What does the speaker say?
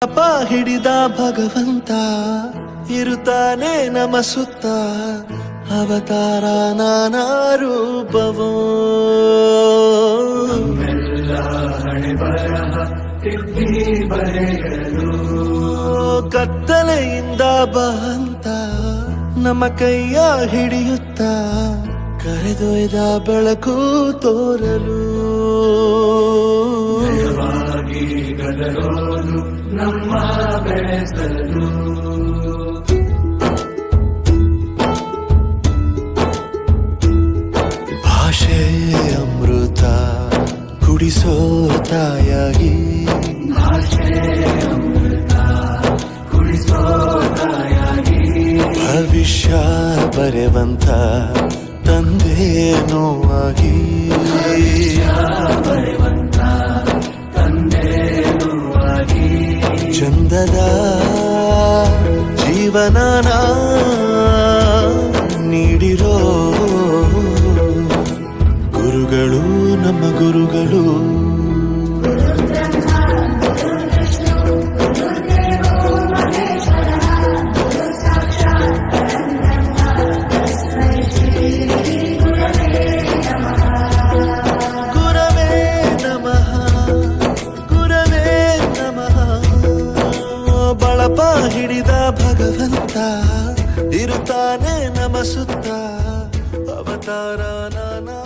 ಅಪ್ಪ ಹಿಡಿದ ಭಗವಂತ ಇರುತ್ತಾನೆ ನಮ ಸುತ್ತ ಅವತಾರ ನಾನಾ ರೂಪವೋ ಕತ್ತಲೆಯಿಂದ ಬಂತ ನಮ್ಮ ಕೈಯ ಹಿಡಿಯುತ್ತ ಕರೆದೊಯ್ದ ಬೆಳಕು ತೋರಲು ನಮ್ಮ ಬೆಳೆಸಲು ಭಾಷೆ ಅಮೃತ ಕುಡಿಸೋ ತಾಯಾಗಿ ಭವಿಷ್ಯ ಬರೆವಂತ ತಂದೇನೋ ಆಗಿ ಚಂದದ ಜೀವನನ ನೀಡಿರೋ ಗುರುಗಳು ನಮ್ಮ ಗುರುಗಳು ಬಳಪ ಹಿಡಿದ ಭಗವಂತ ಇರುತ್ತಾನೆ ನಮ ಸುತ್ತ ಅವತಾರ ನಾನಾ